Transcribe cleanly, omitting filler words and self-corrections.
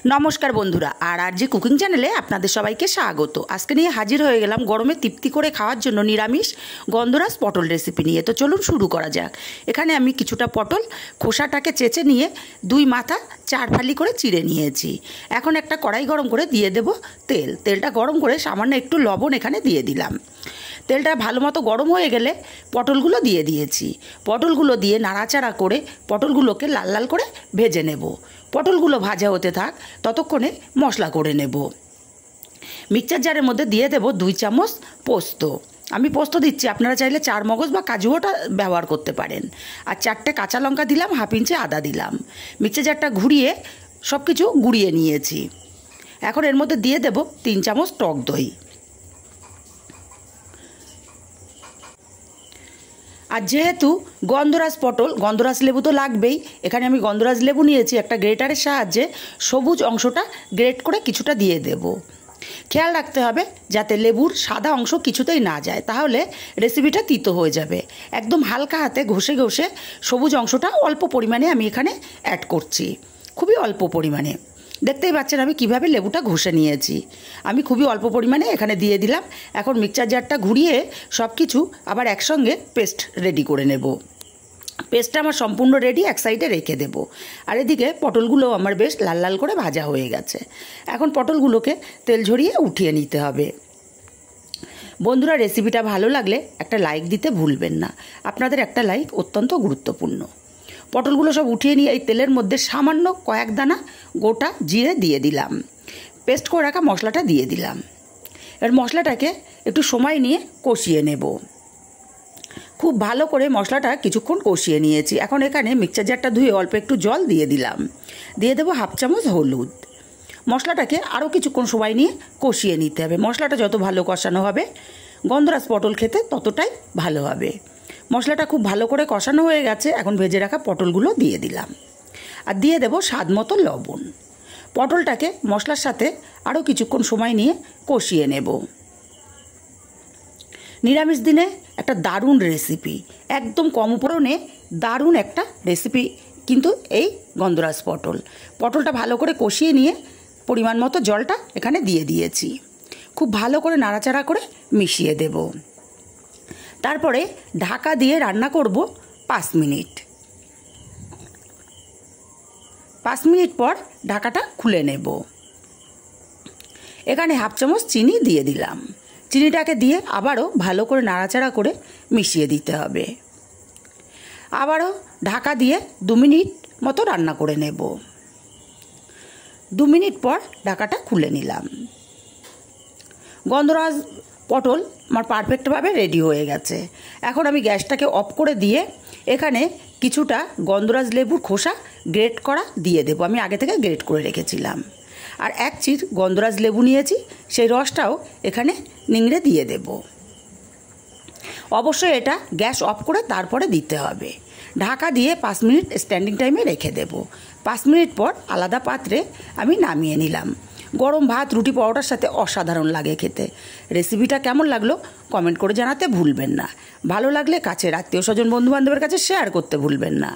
নমস্কার বন্ধুরা, আর কুকিং চ্যানেলে আপনাদের সবাইকে স্বাগত। আজকে নিয়ে হাজির হয়ে গেলাম গরমে তৃপ্তি করে খাওয়ার জন্য নিরামিষ গন্ধরাজ পটল রেসিপি নিয়ে। তো চলুন শুরু করা যাক। এখানে আমি কিছুটা পটল খোসাটাকে চেঁচে নিয়ে দুই মাথা 4 ফালি করে চিড়ে নিয়েছি। এখন একটা কড়াই গরম করে দিয়ে দেব তেলটা গরম করে সামান্য একটু লবণ এখানে দিয়ে দিলাম। তেলটা ভালো মতো গরম হয়ে গেলে পটলগুলো দিয়ে দিয়েছি। পটলগুলো দিয়ে নাড়াচাড়া করে পটলগুলোকে লাল লাল করে ভেজে নেব। পটলগুলো ভাজা হতে থাক, ততক্ষণে মশলা করে নেব। মিক্সচার জারের মধ্যে দিয়ে দেব 2 চামচ পোস্ত। আমি পোস্ত দিচ্ছি, আপনারা চাইলে 4 মগজ বা কাজুটা ব্যবহার করতে পারেন। আর 4টে কাঁচা লঙ্কা দিলাম, হাফ ইঞ্চি আদা দিলাম। মিক্সচার জারটা ঘুরিয়ে সব কিছু গুঁড়িয়ে নিয়েছি। এখন এর মধ্যে দিয়ে দেব 3 চামচ টক দই। আর যেহেতু গন্ধরাজ পটল, গন্ধরাজ লেবু তো লাগবেই। এখানে আমি গন্ধরাজ লেবু নিয়েছি, একটা গ্রেটারের সাহায্যে সবুজ অংশটা গ্রেট করে কিছুটা দিয়ে দেব। খেয়াল রাখতে হবে যাতে লেবুর সাদা অংশ কিছুতেই না যায়, তাহলে রেসিপিটা তিতো হয়ে যাবে। একদম হালকা হাতে ঘষে ঘষে সবুজ অংশটা অল্প পরিমাণে আমি এখানে অ্যাড করছি, খুবই অল্প পরিমাণে। দেখতেই পাচ্ছেন আমি কিভাবে লেবুটা ঘষে নিয়েছি। আমি খুবই অল্প পরিমাণে এখানে দিয়ে দিলাম। এখন মিক্সচার জারটা ঘুরিয়ে সব কিছু আবার একসঙ্গে পেস্ট রেডি করে নেব। পেস্টটা আমার সম্পূর্ণ রেডি, এক সাইডে রেখে দেব। আর এদিকে পটলগুলো আমার বেশ লাল লাল করে ভাজা হয়ে গেছে। এখন পটলগুলোকে তেল ঝরিয়ে উঠিয়ে নিতে হবে। বন্ধুরা, রেসিপিটা ভালো লাগলে একটা লাইক দিতে ভুলবেন না। আপনাদের একটা লাইক অত্যন্ত গুরুত্বপূর্ণ। পটলগুলো সব উঠিয়ে নিয়ে এই তেলের মধ্যে সামান্য কয়েক দানা গোটা জিরে দিয়ে দিলাম। পেস্ট করে রাখা মশলাটা দিয়ে দিলাম। এর মশলাটাকে একটু সময় নিয়ে কষিয়ে নেব। খুব ভালো করে মশলাটা কিছুক্ষণ কষিয়ে নিয়েছি। এখন এখানে মিক্সচার জারটা ধুয়ে অল্প একটু জল দিয়ে দিলাম। দিয়ে দেবো হাফ চামচ হলুদ। মশলাটাকে আরও কিছুক্ষণ সময় নিয়ে কষিয়ে নিতে হবে। মশলাটা যত ভালো কষানো হবে গন্ধরাজ পটল খেতে ততটাই ভালো হবে। মশলাটা খুব ভালো করে কষানো হয়ে গেছে। এখন ভেজে রাখা পটলগুলো দিয়ে দিলাম। আর দিয়ে দেব স্বাদ মতো লবণ। পটলটাকে মশলার সাথে আরও কিছুক্ষণ সময় নিয়ে কষিয়ে নেব। নিরামিষ দিনে একটা দারুণ রেসিপি, একদম কম উপকরণে দারুণ একটা রেসিপি কিন্তু এই গন্ধরাজ পটলটা ভালো করে কষিয়ে নিয়ে পরিমাণ মতো জলটা এখানে দিয়ে দিয়েছি। খুব ভালো করে নাড়াচাড়া করে মিশিয়ে দেব। তারপরে ঢাকা দিয়ে রান্না করব 5 মিনিট। 5 মিনিট পর ঢাকাটা খুলে নেব। এখানে হাফ চামচ চিনি দিয়ে দিলাম। চিনিটাকে দিয়ে আবারও ভালো করে নাড়াচাড়া করে মিশিয়ে দিতে হবে। আবারও ঢাকা দিয়ে 2 মিনিট মতো রান্না করে নেব। 2 মিনিট পর ঢাকাটা খুলে নিলাম। গন্ধরাজ পটল আমার পারফেক্টভাবে রেডি হয়ে গেছে। এখন আমি গ্যাসটাকে অফ করে দিয়ে এখানে কিছুটা গন্ধরাজ লেবুর খোসা গ্রেট করা দিয়ে দেবো। আমি আগে থেকে গ্রেট করে রেখেছিলাম। আর 1 চির গন্ধরাজ লেবু নিয়েছি, সেই রসটাও এখানে নিংড়ে দিয়ে দেব। অবশ্যই এটা গ্যাস অফ করে তারপরে দিতে হবে। ঢাকা দিয়ে 5 মিনিট স্ট্যান্ডিং টাইমে রেখে দেব। 5 মিনিট পর আলাদা পাত্রে আমি নামিয়ে নিলাম। গরম ভাত, রুটি, পরোটার সাথে অসাধারণ লাগে খেতে। রেসিপিটা কেমন লাগলো কমেন্ট করে জানাতে ভুলবেন না। ভালো লাগলে কাছের আত্মীয় স্বজন, বন্ধুবান্ধবের কাছে শেয়ার করতে ভুলবেন না।